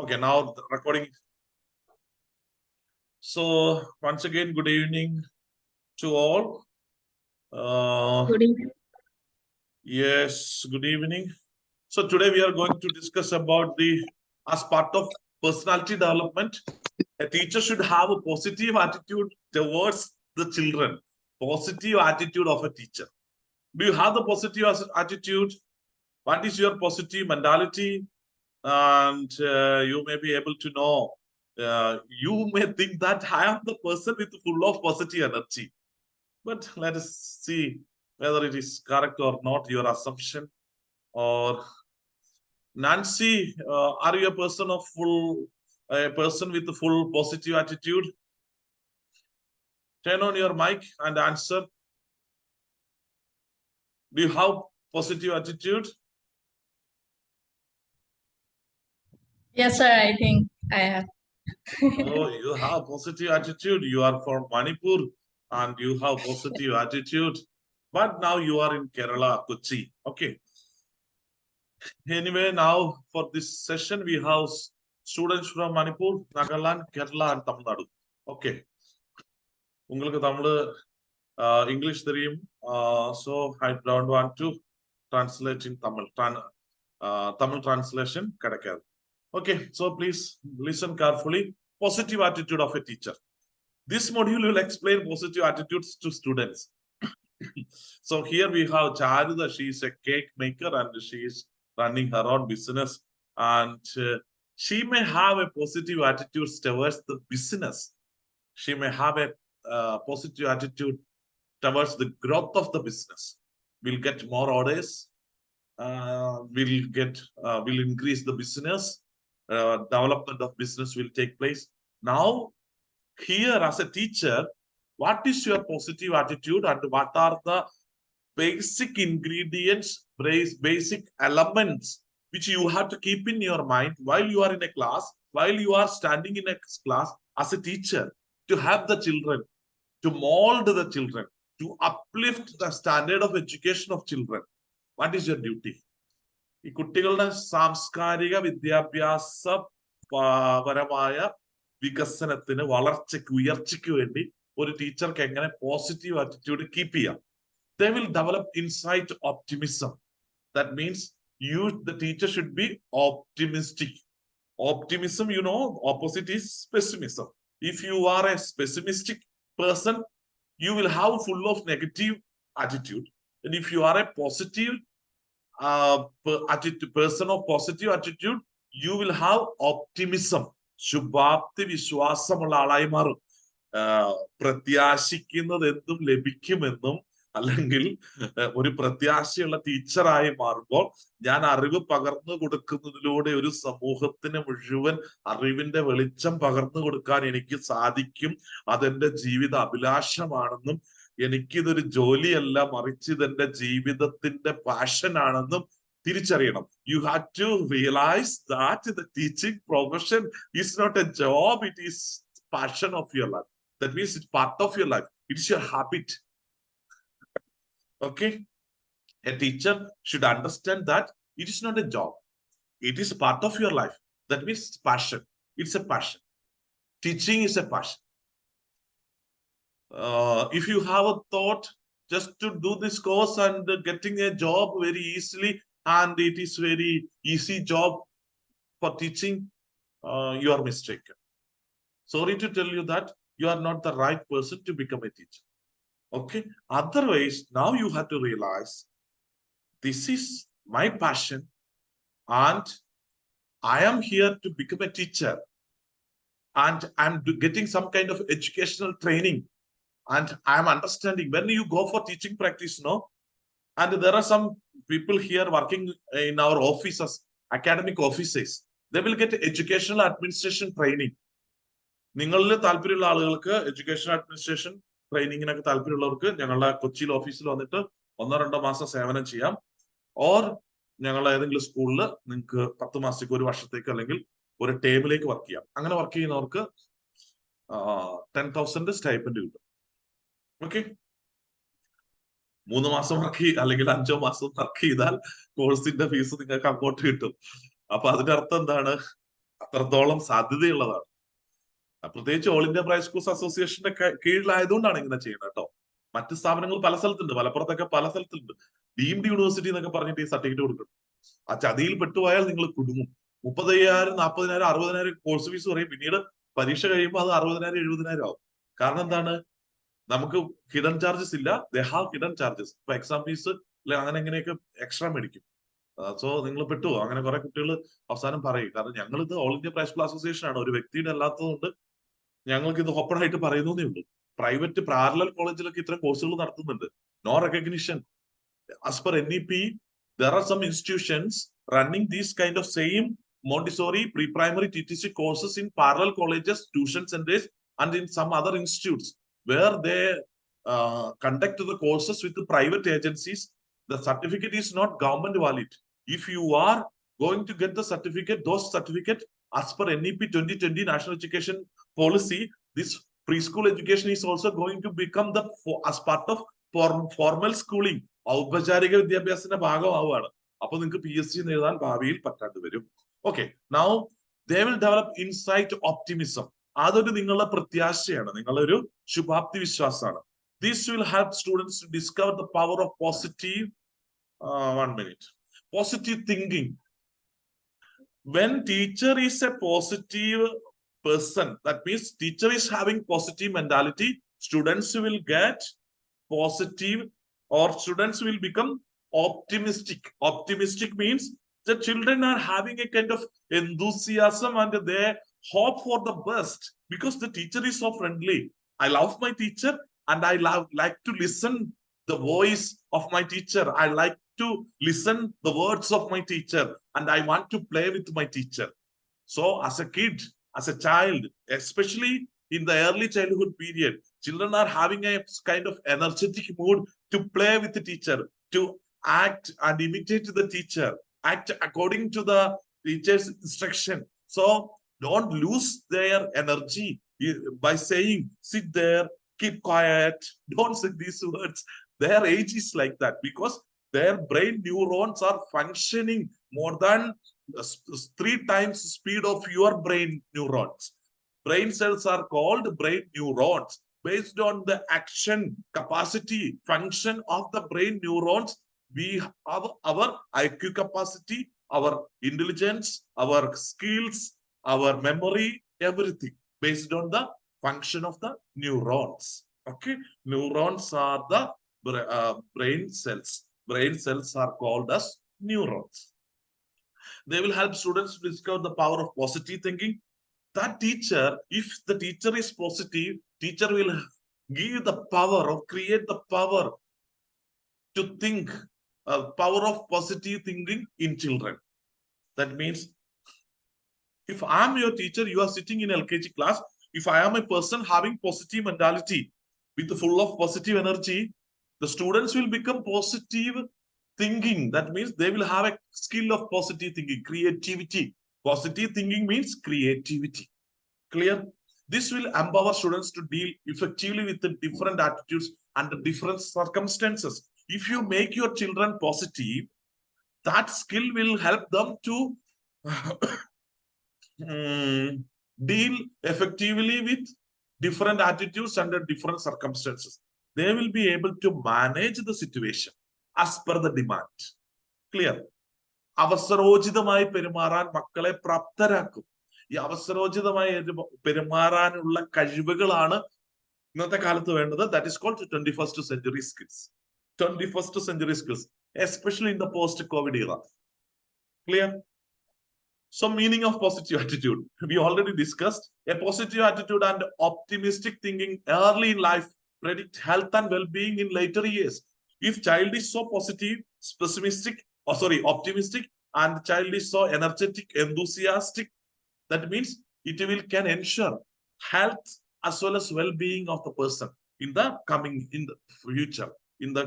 Okay, now the recording. So once again, good evening to all. Good evening. Yes, good evening. So today we are going to discuss about as part of personality development, a teacher should have a positive attitude towards the children. Positive attitude of a teacher. Do you have the positive attitude? What is your positive mentality? And you may be able to know, you may think that I am the person with full of positive energy. But let us see whether it is correct or not, your assumption. Or Nancy, are you a person with a full positive attitude? Turn on your mic and answer. Do you have positive attitude? Yes, sir, I think I have. Oh, you have positive attitude. You are from Manipur and you have positive attitude. But now you are in Kerala, Kochi. Okay. Anyway, now for this session, we have students from Manipur, Nagaland, Kerala, and Tamil Nadu. Okay. உங்களுக்கு Tamil English தெரியும். So I don't want to translate in Tamil. Tamil translation கிடைக்காது. Okay, so please listen carefully. Positive attitude of a teacher. This module will explain positive attitudes to students. So here we have Charida. She is a cake maker and she is running her own business. And she may have a positive attitude towards the business. She may have a positive attitude towards the growth of the business. We'll get more orders. We'll increase the business. Development of business will take place. Now, here as a teacher, what is your positive attitude and what are the basic ingredients, basic elements which you have to keep in your mind while you are in a class, while you are standing in a class as a teacher, to help the children, to mold the children, to uplift the standard of education of children? What is your duty? ഈ കുട്ടികളുടെ സാംസ്കാരിക വിദ്യാഭ്യാസ പരമായ വികസനത്തിന് വളർച്ചയ്ക്ക് ഉയർച്ചയ്ക്ക് വേണ്ടി ഒരു ടീച്ചർക്ക് എങ്ങനെ പോസിറ്റീവ് ആറ്റിറ്റ്യൂഡ് കീപ്പ് ചെയ്യാം? They will develop insight optimism. That means the teacher should be optimistic. Optimism, you know, opposite is pessimism. If you are a pessimistic person, you will have full of negative attitude. And if you are a positive person of positive attitude, you will have optimism. ശുഭാപ്തി വിശ്വാസമുള്ള ആളായി മാറും. പ്രത്യാശിക്കുന്നത് എന്തും ലഭിക്കുമെന്നും അല്ലെങ്കിൽ ഒരു പ്രത്യാശയുള്ള ടീച്ചറായി മാറുമ്പോൾ ഞാൻ അറിവ് പകർന്നു കൊടുക്കുന്നതിലൂടെ ഒരു സമൂഹത്തിന് മുഴുവൻ അറിവിന്റെ വെളിച്ചം പകർന്നു കൊടുക്കാൻ എനിക്ക് സാധിക്കും. അതെന്റെ ജീവിത അഭിലാഷമാണെന്നും എനിക്കിതൊരു ജോലിയല്ല, മറിച്ച് ഇതെന്റെ ജീവിതത്തിന്റെ പാഷൻ ആണെന്നും തിരിച്ചറിയണം. You have to realize that the teaching profession is not a job, it is passion of your life. That means it's part of your life. It is your habit. Okay? A teacher should understand that it is not a job. It is part of your life. That means it's passion. It's a passion. Teaching is a passion. If you have a thought just to do this course and getting a job very easily, and it is very easy job for teaching, you are mistaken. Sorry to tell you that you are not the right person to become a teacher. Okay? Otherwise, now you have to realize this is my passion and I am here to become a teacher and I'm getting some kind of educational training. And I'm understanding when you go for teaching practice, no? And there are some people here working in our offices, academic offices. They will get educational administration training. നിങ്ങളിൽ താല്പര്യമുള്ള ആളുകൾക്ക് education administration ട്രെയിനിങ്ങിനൊക്കെ താല്പര്യമുള്ളവർക്ക് ഞങ്ങളുടെ കൊച്ചിയിൽ ഓഫീസിൽ വന്നിട്ട് 1-2 മാസം സേവനം ചെയ്യാം. ഓർ ഞങ്ങളുടെ ഏതെങ്കിലും സ്കൂളിൽ നിങ്ങൾക്ക് 10 മാസത്തേക്ക്, 1 വർഷത്തേക്ക് അല്ലെങ്കിൽ ഒരു ടേമിലേക്ക് വർക്ക് ചെയ്യാം. അങ്ങനെ വർക്ക് ചെയ്യുന്നവർക്ക് 10,000 സ്റ്റൈപ്പൻഡ് കിട്ടും. ഓക്കെ? 3 മാസം വർക്ക് അല്ലെങ്കിൽ 5 മാസം വർക്ക് ചെയ്താൽ കോഴ്സിന്റെ ഫീസ് നിങ്ങൾക്ക് അങ്ങോട്ട് കിട്ടും. അപ്പൊ അതിന്റെ അർത്ഥം എന്താണ്? അത്രത്തോളം സാധ്യതയുള്ളതാണ്. പ്രത്യേകിച്ച് ഓൾ ഇന്ത്യ പ്രൈവറ്റ് സ്കൂൾസ് അസോസിയേഷന്റെ കീഴിലായതുകൊണ്ടാണ് ഇങ്ങനെ ചെയ്യുന്നത് കേട്ടോ. മറ്റ് സ്ഥാപനങ്ങൾ പല സ്ഥലത്തുണ്ട്, മലപ്പുറത്തൊക്കെ പല സ്ഥലത്തുണ്ട്. ഡീംഡ് യൂണിവേഴ്സിറ്റി എന്നൊക്കെ പറഞ്ഞിട്ട് ഈ സർട്ടിഫിക്കറ്റ് കൊടുക്കണം. ആ ചതിയിൽ പെട്ടുപോയാൽ നിങ്ങൾ കുടുങ്ങും. 30,000, 40,000, 60,000 കോഴ്സ് ഫീസ് പറയും. പിന്നീട് പരീക്ഷ കഴിയുമ്പോൾ അത് 60,000, 70,000 ആവും. കാരണം എന്താണ്? നമുക്ക് ഹിഡൻ ചാർജസ് ഇല്ല. They have hidden charges. ഇപ്പൊ എക്സാം ഫീസ് അല്ലെ അങ്ങനെ എങ്ങനെയൊക്കെ എക്സ്ട്രാ മേടിക്കും. സോ നിങ്ങൾ പെട്ടുവോ? അങ്ങനെ കുറെ കുട്ടികൾ അവസാനം പറയും. കാരണം ഞങ്ങൾ ഇത് all India private school association ആണ്, ഒരു വ്യക്തിയുടെ അല്ലാത്തതുകൊണ്ട് ഞങ്ങൾക്ക് ഇത് ഓപ്പൺ ആയിട്ട് പറയുന്നേ ഉള്ളൂ. പ്രൈവറ്റ് പാരലൽ കോളേജിലൊക്കെ ഇത്തരം കോഴ്സുകൾ നടത്തുന്നുണ്ട്. No recognition. As per NEP, there are some institutions running these kind of same Montessori pre-primary TTC courses in parallel colleges, tuition centers, and in some other institutes where they conduct the courses with the private agencies. The certificate is not government valid. If you are going to get the certificate, those certificate as per NEP 2020 National Education Policy, this preschool education is also going to become the as part of formal schooling. ഔപചാരിക വിദ്യാഭ്യാസത്തിന്റെ ഭാഗമാവുകയാണ്. അപ്പൊ നിങ്ങൾക്ക് PSC എഴുതാൻ ഭാവിയിൽ പറ്റാണ്ട് വരും. Okay, now they will develop insight optimism. അതൊരു നിങ്ങളുടെ പ്രത്യാശയാണ്, നിങ്ങളൊരു ശുഭാപ്തി വിശ്വാസമാണ്. This will help students to discover the power of positive positive thinking. When teacher is a positive person, that means teacher is having positive mentality, students will get positive, or students will become optimistic. Optimistic means the children are having a kind of enthusiasm and they hope for the best because the teacher is so friendly. I love my teacher and I like to listen the voice of my teacher. I like to listen the words of my teacher and I want to play with my teacher. So as a kid, as a child, especially in the early childhood period, children are having a kind of energetic mood to play with the teacher, to act and imitate the teacher, act according to the teacher's instruction. So don't lose their energy by saying, sit there, keep quiet, don't say these words. Their age is like that because their brain neurons are functioning more than 3 times speed of your brain neurons. Brain cells are called brain neurons. Based on the action capacity function of the brain neurons, we have our IQ capacity, our intelligence, our skills, our memory, everything based on the function of the neurons. Okay, neurons are the brain cells. Brain cells are called as neurons. They will help students to discover the power of positive thinking. That teacher, if the teacher is positive, teacher will give the power or create the power to think, power of positive thinking in children. That means if I am your teacher, you are sitting in LKG class. If I am a person having positive mentality with full of positive energy, the students will become positive thinking. That means they will have a skill of positive thinking, creativity. Positive thinking means creativity. Clear? This will empower students to deal effectively with the different attitudes and the different circumstances. If you make your children positive, that skill will help them to deal effectively with different attitudes under different circumstances. They will be able to manage the situation as per the demand. Clear? അവസരോചിതമായി പെരുമാറാൻ മക്കളെ പ്രാപ്തരാക്കും. ഈ അവസരോചിതമായി പെരുമാറാനുള്ള കഴിവുകളാണ് ഇന്നത്തെ കാലത്ത് വേണ്ടത്. That is called 21st century skills. 21st century skills, especially in the post-COVID era. Clear? So meaning of positive attitude, we already discussed. A positive attitude and optimistic thinking early in life predict health and well-being in later years. If child is so positive, optimistic, and the child is so energetic, enthusiastic, that means it can ensure health as well as well-being of the person in the future, in the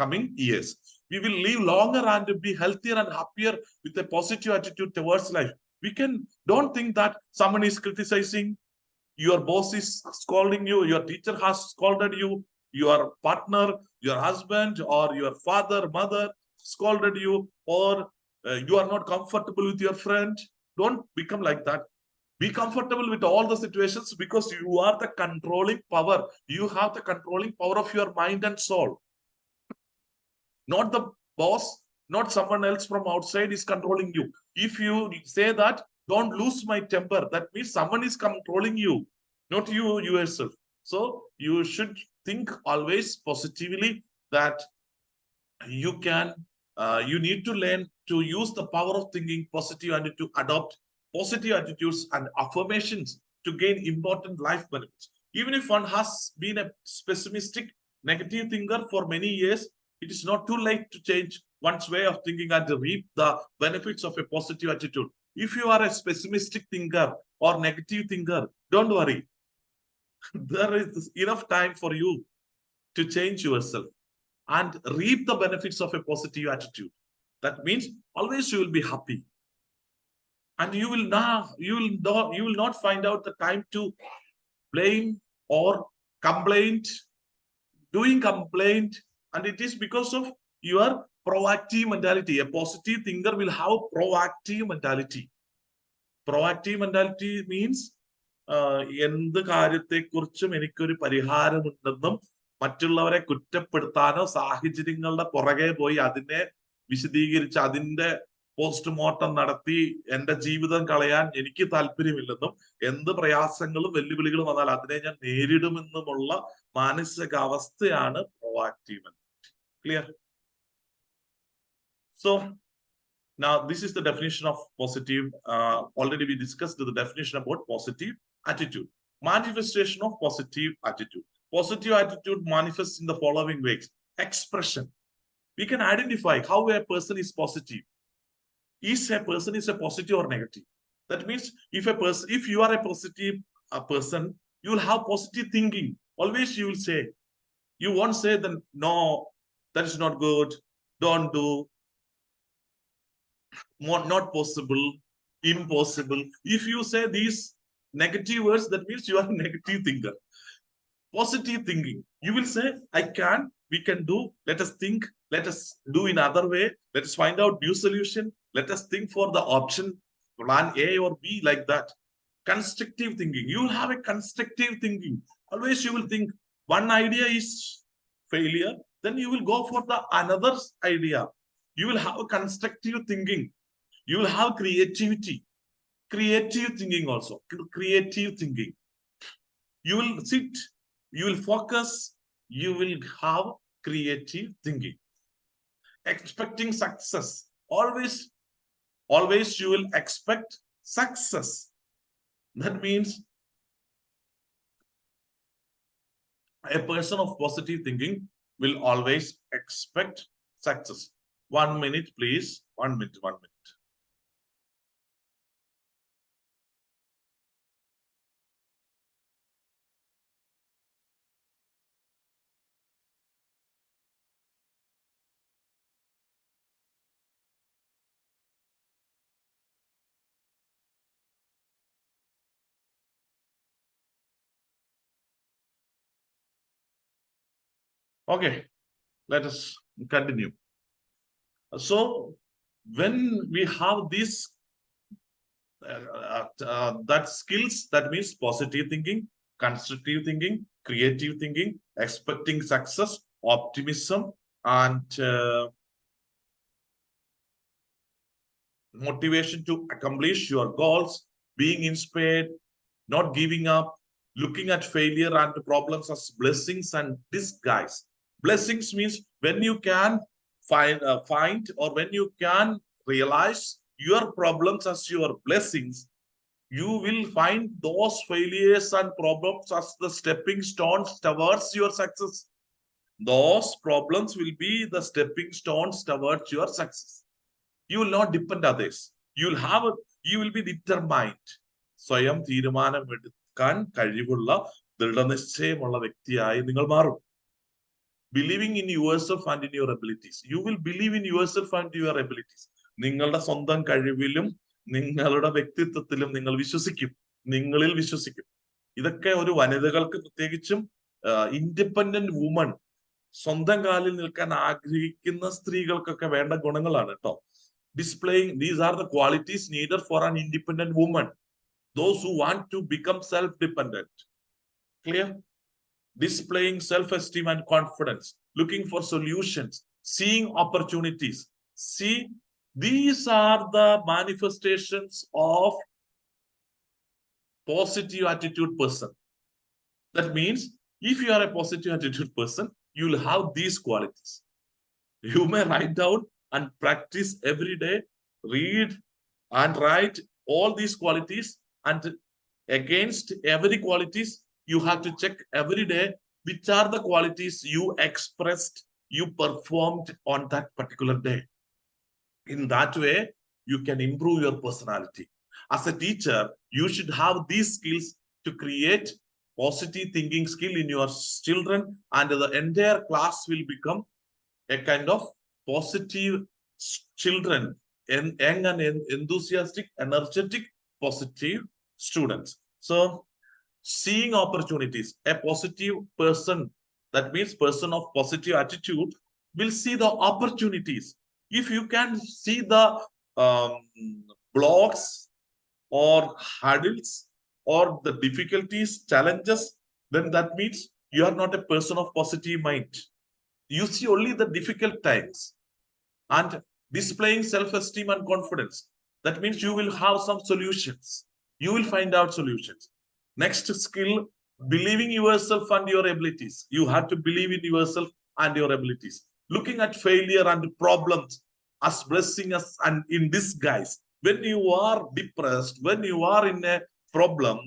coming years. We will live longer and be healthier and happier with a positive attitude towards life. Don't think that someone is criticizing, your boss is scolding you, your teacher has scolded you, your partner, your husband, or your father, mother scolded you, or you are not comfortable with your friend. Don't become like that. Be comfortable with all the situations because you are the controlling power. You have the controlling power of your mind and soul. Not the boss, not someone else from outside is controlling you. If you say that, don't lose my temper, that means someone is controlling you, not you yourself. So you should think always positively that you can, you need to learn to use the power of thinking positive and to adopt positive attitudes and affirmations to gain important life benefits. Even if one has been a pessimistic, negative thinker for many years, it is not too late to change one's way of thinking and to reap the benefits of a positive attitude. If you are a pessimistic thinker or negative thinker, don't worry. There is enough time for you to change yourself and reap the benefits of a positive attitude. That means always you will be happy. And you will not find out the time to blame or complaint, doing complaint. And it is because of your proactive mentality. A positive thinker will have proactive mentality. Proactive mentality means എന്ത് കാര്യത്തെക്കുറിച്ചും എനിക്കൊരു പരിഹാരമുണ്ടെന്നും മറ്റുള്ളവരെ കുറ്റപ്പെടുത്താനോ സാഹചര്യങ്ങളുടെ പുറകെ പോയി അതിനെ വിശദീകരിച്ച് അതിന്റെ postmortem നടത്തി എന്റെ ജീവിതം കളയാൻ എനിക്ക് താല്പര്യമില്ലെന്നും എന്ത് പ്രയാസങ്ങളും വെല്ലുവിളികളും വന്നാൽ അതിനെ ഞാൻ നേരിടുമെന്നുമുള്ള മാനസികാവസ്ഥയാണ് proactive. Clear? So now this is the definition of positive. Already we discussed the definition about positive attitude. Manifestation of positive attitude. Positive attitude manifests in the following ways. Expression. We can identify how a person is positive. Is a person a positive or negative? That means if you are a positive person, you will have positive thinking. Always you will say, you won't say then no, that is not good, don't do, not possible, impossible. If you say these negative words, that means you are a negative thinker. Positive thinking, you will say, I can, we can do, let us think, let us do in other way, let us find out new solution, let us think for the option plan A or B, like that. Constructive thinking, you will have a constructive thinking. Always you will think one idea is failure, then you will go for the another idea. You will have a constructive thinking. You will have creativity. Creative thinking also. Creative thinking. You will sit, you will focus, you will have creative thinking. Expecting success. Always you will expect success. That means a person of positive thinking will always expect success. 1 minute, please. 1 minute, 1 minute. Okay, let us continue. So when we have these that skills, that means positive thinking, constructive thinking, creative thinking, expecting success, optimism, and motivation to accomplish your goals, being inspired, not giving up, looking at failure and problems as blessings and disguise. Blessings means when you can find or when you can realize your problems as your blessings, you will find those failures and problems as the stepping stones towards your success. Those problems will be the stepping stones towards your success. You will not depend on others. You will be determined. സ്വയം തീരുമാനമെടുക്കാൻ കഴിവുള്ള ദൃഢനിശ്ചയമുള്ള വ്യക്തിയായി നിങ്ങൾ മാറും. Believing in yourself and in your abilities. You will believe in yourself and your abilities. നിങ്ങളുടെ സ്വന്തം കഴിവിലും നിങ്ങളുടെ വ്യക്തിത്വത്തിലും നിങ്ങൾ വിശ്വസിക്കും. നിങ്ങളിൽ വിശ്വസിക്കും. ഇതൊക്കെ ഒരു വനിതകൾക്ക് പ്രത്യേകിച്ചും ഇൻഡിപെൻഡന്റ് വുമൺ, സ്വന്തം കാലിൽ നിൽക്കാൻ ആഗ്രഹിക്കുന്ന സ്ത്രീകൾക്കൊക്കെ വേണ്ട ഗുണങ്ങളാണ് കേട്ടോ. Displaying, these are the qualities needed for an independent woman. those who want to become self-dependent. Clear? Displaying self-esteem and confidence, looking for solutions, seeing opportunities. See, these are the manifestations of positive attitude person. That means if you are a positive attitude person, you will have these qualities. You may write down and practice every day, read and write all these qualities, and against every qualities, you have to check every day which are the qualities you expressed, you performed on that particular day. In that way, you can improve your personality. As a teacher, you should have these skills to create positive thinking skill in your children, and the entire class will become a kind of positive children, and young and enthusiastic, energetic, positive students. So seeing opportunities, a positive person, that means person of positive attitude, will see the opportunities. If you can see the blocks or hurdles or the difficulties, challenges, then that means you are not a person of positive mind. You see only the difficult times. And displaying self-esteem and confidence, that means you will have some solutions. You will find out solutions. Next skill, believing yourself and your abilities. You have to believe in yourself and your abilities. Looking at failure and problems as blessing us and in disguise. When you are depressed, when you are in a problem,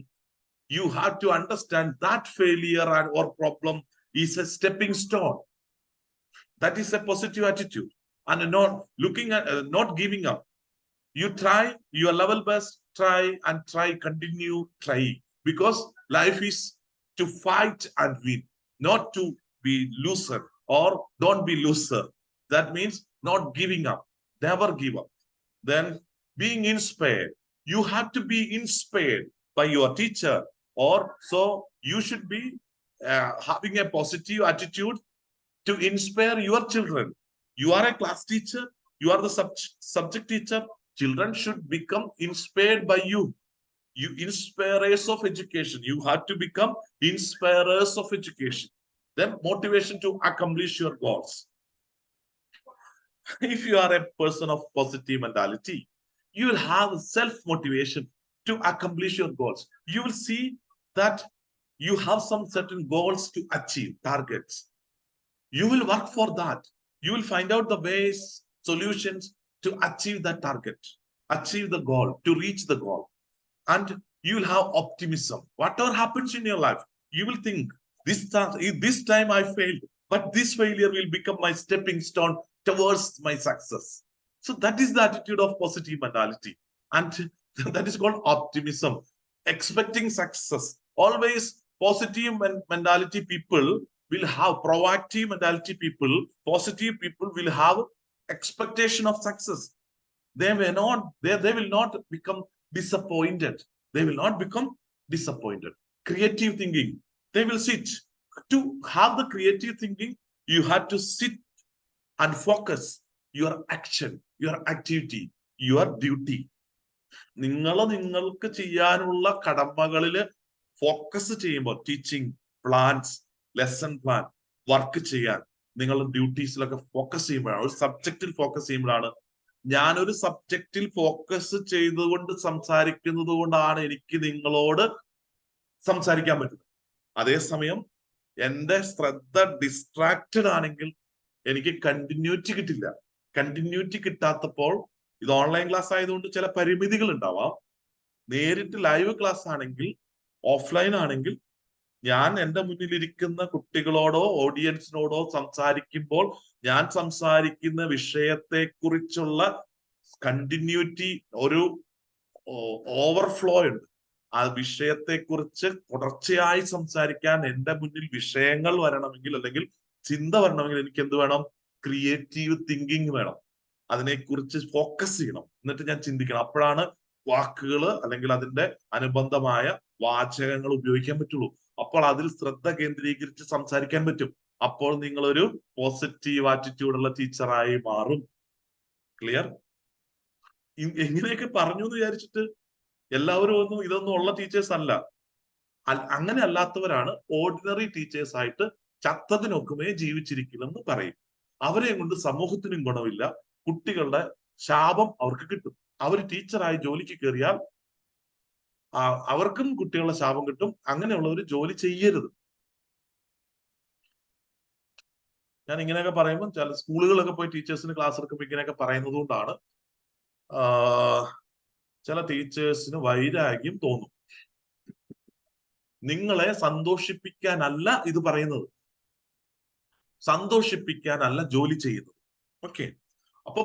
you have to understand that failure or problem is a stepping stone. That is a positive attitude. And not looking at, not giving up. You try your level best, try and try, continue trying. Because life is to fight and win, not to be loser or don't be loser. That means not giving up, never give up. Then being inspired. You have to be inspired by your teacher, or so you should be having a positive attitude to inspire your children. You are a class teacher, you are the subject teacher. Children should become inspired by you. You inspirers of education. You have to become inspirers of education. Then motivation to accomplish your goals. If you are a person of positive mentality, you will have self-motivation to accomplish your goals. You will see that you have some certain goals to achieve, targets. You will work for that. You will find out the ways, solutions to achieve that target, achieve the goal, to reach the goal. And you will have optimism. Whatever happens in your life, you will think, this time I failed, but this failure will become my stepping stone towards my success. So that is the attitude of positive mentality. And that is called optimism, expecting success. Always positive mentality people will have, proactive mentality people, positive people will have expectation of success. They will not become disappointed. They will not become disappointed. Creative thinking. They will sit. To have the creative thinking, you have to sit and focus your action, your activity, your duty. നിങ്ങൾക്ക് ചെയ്യാനുള്ള കടമകളിൽ focus ചെയ്യുമ്പോൾ, teaching plans, lesson plan, work ചെയ്യാൻ നിങ്ങളുടെ ഡ്യൂട്ടീസിലൊക്കെ focus ചെയ്യുമ്പോഴാണ്, ഒരു സബ്ജക്റ്റിൽ focus ചെയ്യുമ്പോഴാണ്. ഞാനൊരു സബ്ജക്റ്റിൽ ഫോക്കസ് ചെയ്തുകൊണ്ട് സംസാരിക്കുന്നത് കൊണ്ടാണ് എനിക്ക് നിങ്ങളോട് സംസാരിക്കാൻ പറ്റുന്നത്. അതേസമയം എന്റെ ശ്രദ്ധ ഡിസ്ട്രാക്റ്റഡ് ആണെങ്കിൽ എനിക്ക് കണ്ടിന്യൂറ്റി കിട്ടില്ല. കണ്ടിന്യൂറ്റി കിട്ടാത്തപ്പോൾ, ഇത് ഓൺലൈൻ ക്ലാസ് ആയതുകൊണ്ട് ചില പരിമിതികൾ ഉണ്ടാവാം. നേരിട്ട് ലൈവ് ക്ലാസ് ആണെങ്കിൽ, ഓഫ്ലൈൻ ആണെങ്കിൽ, ഞാൻ എൻ്റെ മുന്നിലിരിക്കുന്ന കുട്ടികളോടോ ഓഡിയൻസിനോടോ സംസാരിക്കുമ്പോൾ ഞാൻ സംസാരിക്കുന്ന വിഷയത്തെ കുറിച്ചുള്ള കണ്ടിന്യൂറ്റി, ഒരു ഓവർഫ്ലോ ഉണ്ട്. ആ വിഷയത്തെ കുറിച്ച് തുടർച്ചയായി സംസാരിക്കാൻ എൻ്റെ മുന്നിൽ വിഷയങ്ങൾ വരണമെങ്കിൽ, അല്ലെങ്കിൽ ചിന്ത വരണമെങ്കിൽ, എനിക്ക് എന്ത് വേണം? ക്രിയേറ്റീവ് തിങ്കിങ് വേണം. അതിനെക്കുറിച്ച് ഫോക്കസ് ചെയ്യണം, എന്നിട്ട് ഞാൻ ചിന്തിക്കണം. അപ്പോഴാണ് വാക്കുകൾ അല്ലെങ്കിൽ അതിന്റെ അനുബന്ധമായ വാചകങ്ങൾ ഉപയോഗിക്കാൻ പറ്റുള്ളൂ. അപ്പോൾ അതിൽ ശ്രദ്ധ കേന്ദ്രീകരിച്ച് സംസാരിക്കാൻ പറ്റും. അപ്പോൾ നിങ്ങളൊരു പോസിറ്റീവ് ആറ്റിറ്റ്യൂഡുള്ള ടീച്ചറായി മാറും. ക്ലിയർ? എങ്ങനെയൊക്കെ പറഞ്ഞു എന്ന് വിചാരിച്ചിട്ട് എല്ലാവരും ഒന്നും ഇതൊന്നും ഉള്ള ടീച്ചേഴ്സ് അല്ല. അങ്ങനെ അല്ലാത്തവരാണ് ഓർഡിനറി ടീച്ചേഴ്സ് ആയിട്ട് ചത്തതിനൊക്കുമേ ജീവിച്ചിരിക്കണമെന്ന് പറയും. അവരെ കൊണ്ട് സമൂഹത്തിനും ഗുണമില്ല, കുട്ടികളുടെ ശാപം അവർക്ക് കിട്ടും. അവർ ടീച്ചറായി ജോലിക്ക് കയറിയാൽ അവർക്കും കുട്ടികളുടെ ശാപം കിട്ടും. അങ്ങനെയുള്ളവർ ജോലി ചെയ്യരുത്. ഞാൻ ഇങ്ങനെയൊക്കെ പറയുമ്പോൾ ചില സ്കൂളുകളൊക്കെ പോയി ടീച്ചേഴ്സിന് ക്ലാസ് എടുക്കുമ്പോൾ ഇങ്ങനെയൊക്കെ പറയുന്നത് കൊണ്ടാണ് ചില ടീച്ചേഴ്സിന് വൈരാഗ്യം തോന്നും. നിങ്ങളെ സന്തോഷിപ്പിക്കാനല്ല ഇത് പറയുന്നത്, സന്തോഷിപ്പിക്കാനല്ല ജോലി ചെയ്യുന്നത്. ഓക്കെ, അപ്പൊ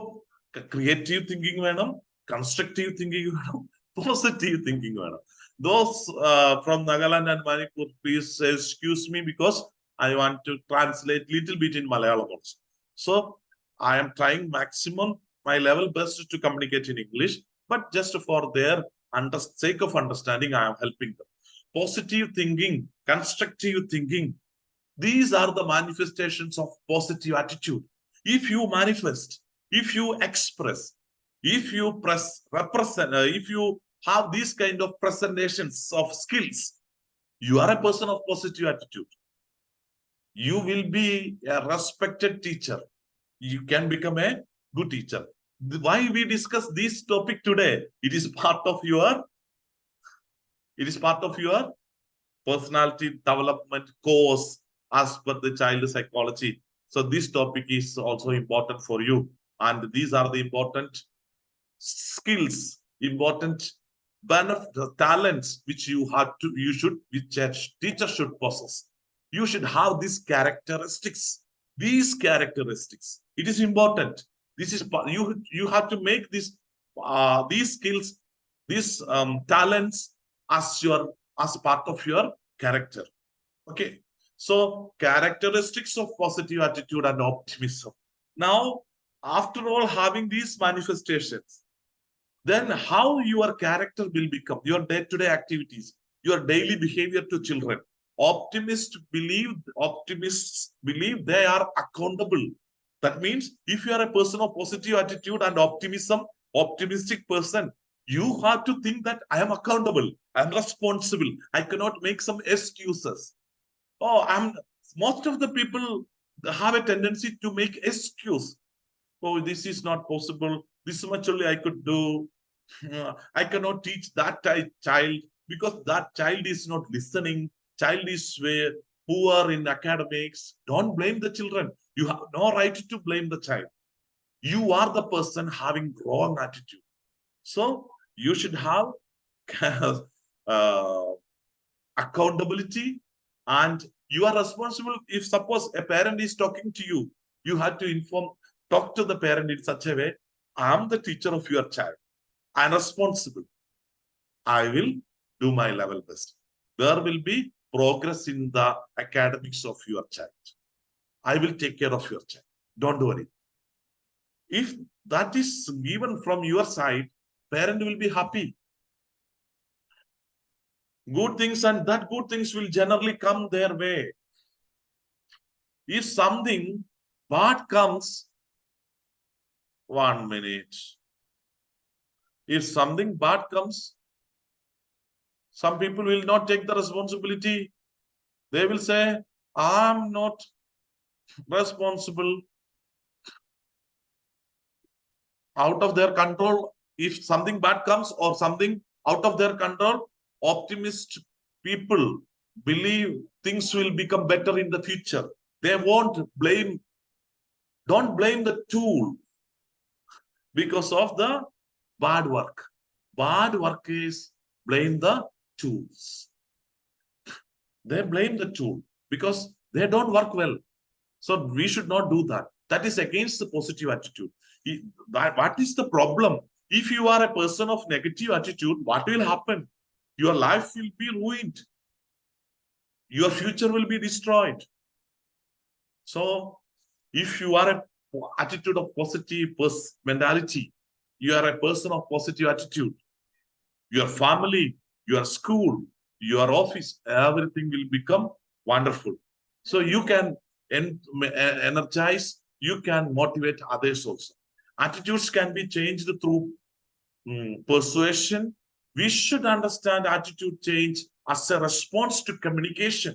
ക്രിയേറ്റീവ് തിങ്കിങ് വേണം, കൺസ്ട്രക്റ്റീവ് തിങ്കിങ് വേണം, പോസിറ്റീവ് തിങ്കിങ് വേണം. Those from Nagaland and Manipur, please excuse me because I want to translate little bit in Malayalam also. So I am trying maximum my level best to communicate in English, but just for their sake of understanding, I am helping them. Positive thinking, constructive thinking, these are the manifestations of positive attitude. If you manifest, if you express, if you represent, if you have these kind of presentations of skills, you are a person of positive attitude. You will be a respected teacher. You can become a good teacher. Why we discuss this topic today? It is part of your personality development course as per the child psychology. So this topic is also important for you. And these are the important skills, important talents which which a teacher should possess. You should have these characteristics. It is important. This is you have to make these skills, these talents as part of your character. Okay, so characteristics of positive attitude and optimism. Now, after all having these manifestations, then how your character will become, your day-to-day activities, your daily behavior to children. Optimists believe they are accountable. That means if you are a person of positive attitude and optimistic person, you have to think that I am accountable, I am responsible, I cannot make some excuses. Most of the people have a tendency to make excuse. Oh, this is not possible, this much only I could do. I cannot teach that child because that child is not listening, child is poor in academics. Don't blame the children. You have no right to blame the child. You are the person having wrong attitude. So you should have accountability, and you are responsible. If suppose a parent is talking to you, you have to talk to the parent in such a way, I am the teacher of your child, I am responsible, I will do my level best. There will be progress in the academics of your child. I will take care of your child. Don't worry. If that is given from your side, parent will be happy. Good things, and that good things will generally come their way. If something bad comes, 1 minute. If something bad comes, some people will not take the responsibility. They will say, I'm not responsible. Out of their control. If something bad comes or something out of their control, optimist people believe things will become better in the future. They won't don't blame the tool because of the bad work. Bad work is blame the tools. They blame the tool because they don't work well. So we should not do that. That is against the positive attitude. What is the problem? If you are a person of negative attitude, what will happen? Your life will be ruined. Your future will be destroyed. So if you are an attitude of positive mentality, you are a person of positive attitude, your family, your school, your office, everything will become wonderful. So you can energize, you can motivate others also. Attitudes can be changed through persuasion, We should understand attitude change as a response to communication.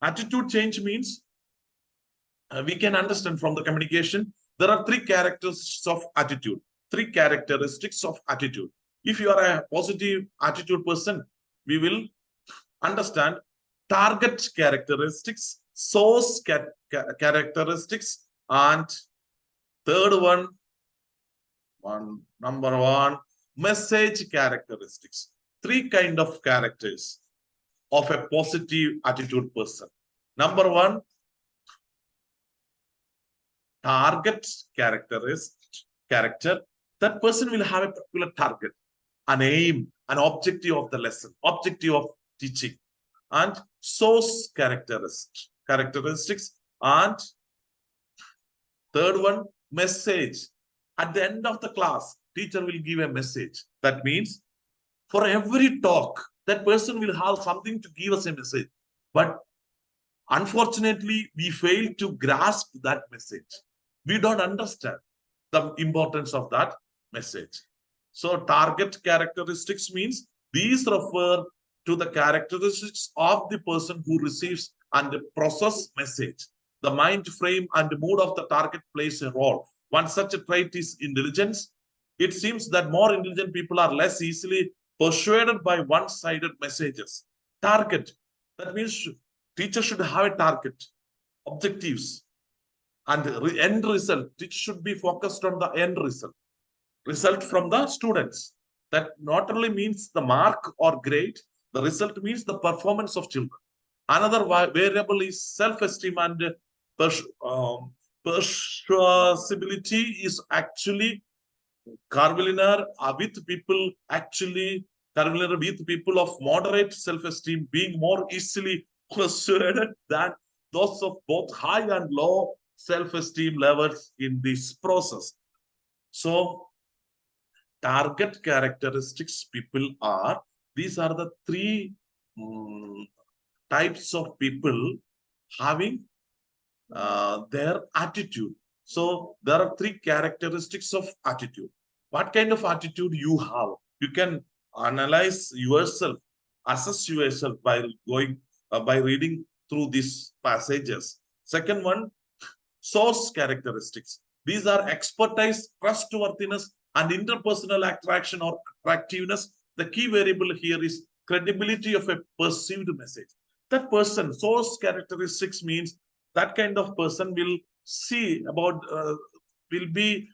Attitude change means we can understand from the communication, there are three characteristics of attitude. Three characteristics of attitude. If you are a positive attitude person, we will understand target characteristics, source characteristics, and third number one, message characteristics. Three kind of characters of a positive attitude person. Number one, target character. That person will have a particular target, an aim, an objective of the lesson, objective of teaching, and source characteristics, and third one, message. At the end of the class, teacher will give a message. That means for every talk, that person will have something to give us a message. But unfortunately, we fail to grasp that message. We don't understand the importance of that message. So target characteristics means these refer to the characteristics of the person who receives and process message. The mind frame and mood of the target plays a role. One such a trait is intelligence. It seems that more intelligent people are less easily persuaded by one-sided messages. Target. That means teacher should have a target, objectives, and end result. It should be focused on the end result from the students. That not only means the mark or grade, the result means the performance of children. Another variable is self-esteem and persuasibility is actually curvilinear with people of moderate self-esteem being more easily persuaded than those of both high and low self-esteem levels in this process. So target characteristics people are, these are the three types of people having their attitude. So there are three characteristics of attitude. What kind of attitude you have? You can analyze yourself, assess yourself by going by reading through these passages. Second one, source characteristics. These are expertise, trustworthiness, and interpersonal attraction or attractiveness. The key variable here is credibility of a perceived message. That person, source characteristics means that kind of person will see about, will be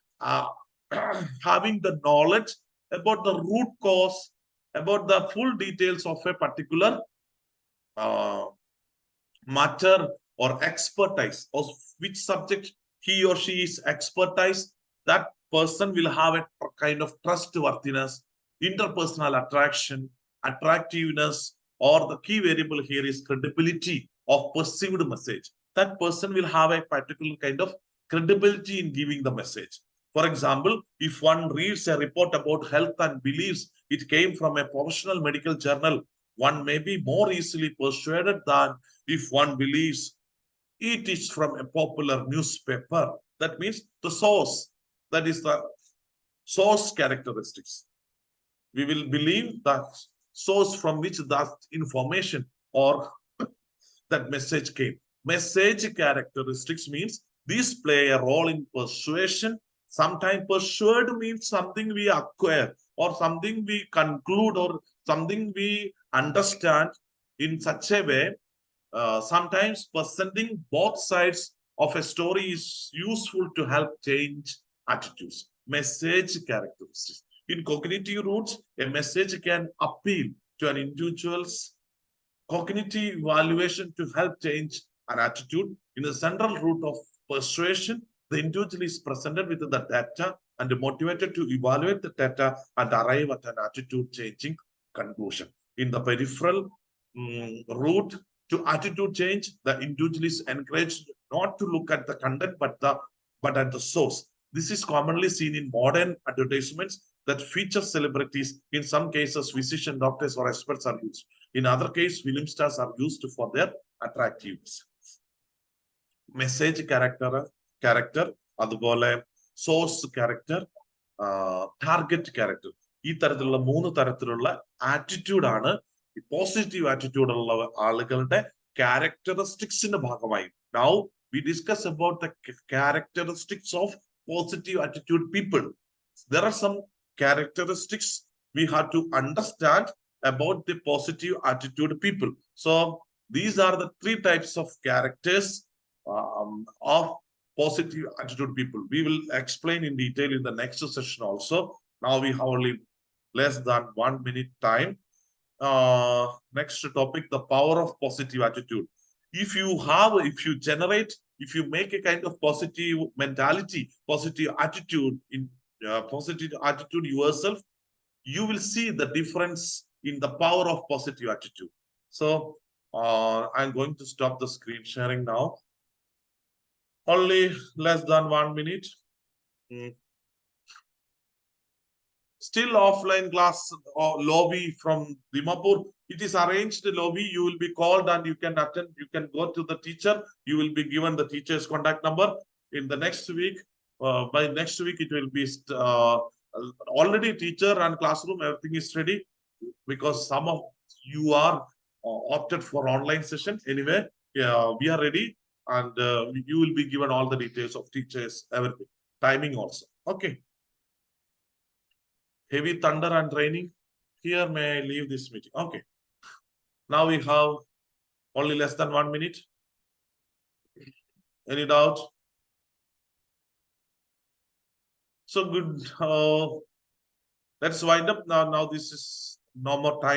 having the knowledge about the root cause, about the full details of a particular matter or expertise, of which subject he or she is expertise. That person will have a kind of trustworthiness, interpersonal attraction, attractiveness, or the key variable here is credibility of perceived message. That person will have a particular kind of credibility in giving the message. For example, if one reads a report about health and believes it came from a professional medical journal, one may be more easily persuaded than if one believes it is from a popular newspaper. That means the source, that is the source characteristics. We will believe the source from which that information or that message came. Message characteristics means these play a role in persuasion. Sometimes persuade means something we acquire or something we conclude or something we understand in such a way. Sometimes presenting both sides of a story is useful to help change attitudes. Message characteristics. In cognitive roots, a message can appeal to an individual's cognitive evaluation to help change an attitude. In the central root of persuasion, the individual is presented with the data and motivated to evaluate the data and arrive at an attitude-changing conclusion. In the peripheral route to attitude change, the individual is encouraged not to look at the content but at the source. This is commonly seen in modern advertisements that feature celebrities. In some cases, physicians, doctors, or experts are used. In other cases, film stars are used for their attractiveness. Message character, അതുപോലെ source character, target character. ഈ തരത്തിലുള്ള 3 തരത്തിലുള്ള ആറ്റിറ്റ്യൂഡാണ് positive attitude ഉള്ള ആളുകളുടെ ക്യാരക്ടറിസ്റ്റിക്സിന്റെ ഭാഗമായി. Now we discuss about the characteristics of positive attitude people. There are some characteristics we have to understand about the positive attitude people. So these are the 3 types of characters of positive attitude people. We will explain in detail in the next session also. Now we have only less than 1 minute time. Next topic, the power of positive attitude. If you generate, if you make a kind of positive mentality, positive attitude in positive attitude yourself, you will see the difference in the power of positive attitude. So I'm going to stop the screen sharing now. Only less than 1 minute. Still offline class or lobby from Dimapur. It is arranged lobby. You will be called and you can attend. You can go to the teacher. You will be given the teacher's contact number. In the next week, by next week, it will be already teacher and classroom. Everything is ready because some of you are opted for online session. Anyway, we are ready and you will be given all the details of teachers, everything, timing also. Okay. Heavy thunder and raining. Here, may I leave this meeting? Okay. Now we have only less than 1 minute. Any doubt? So good. Let's wind up now. Now this is no more time.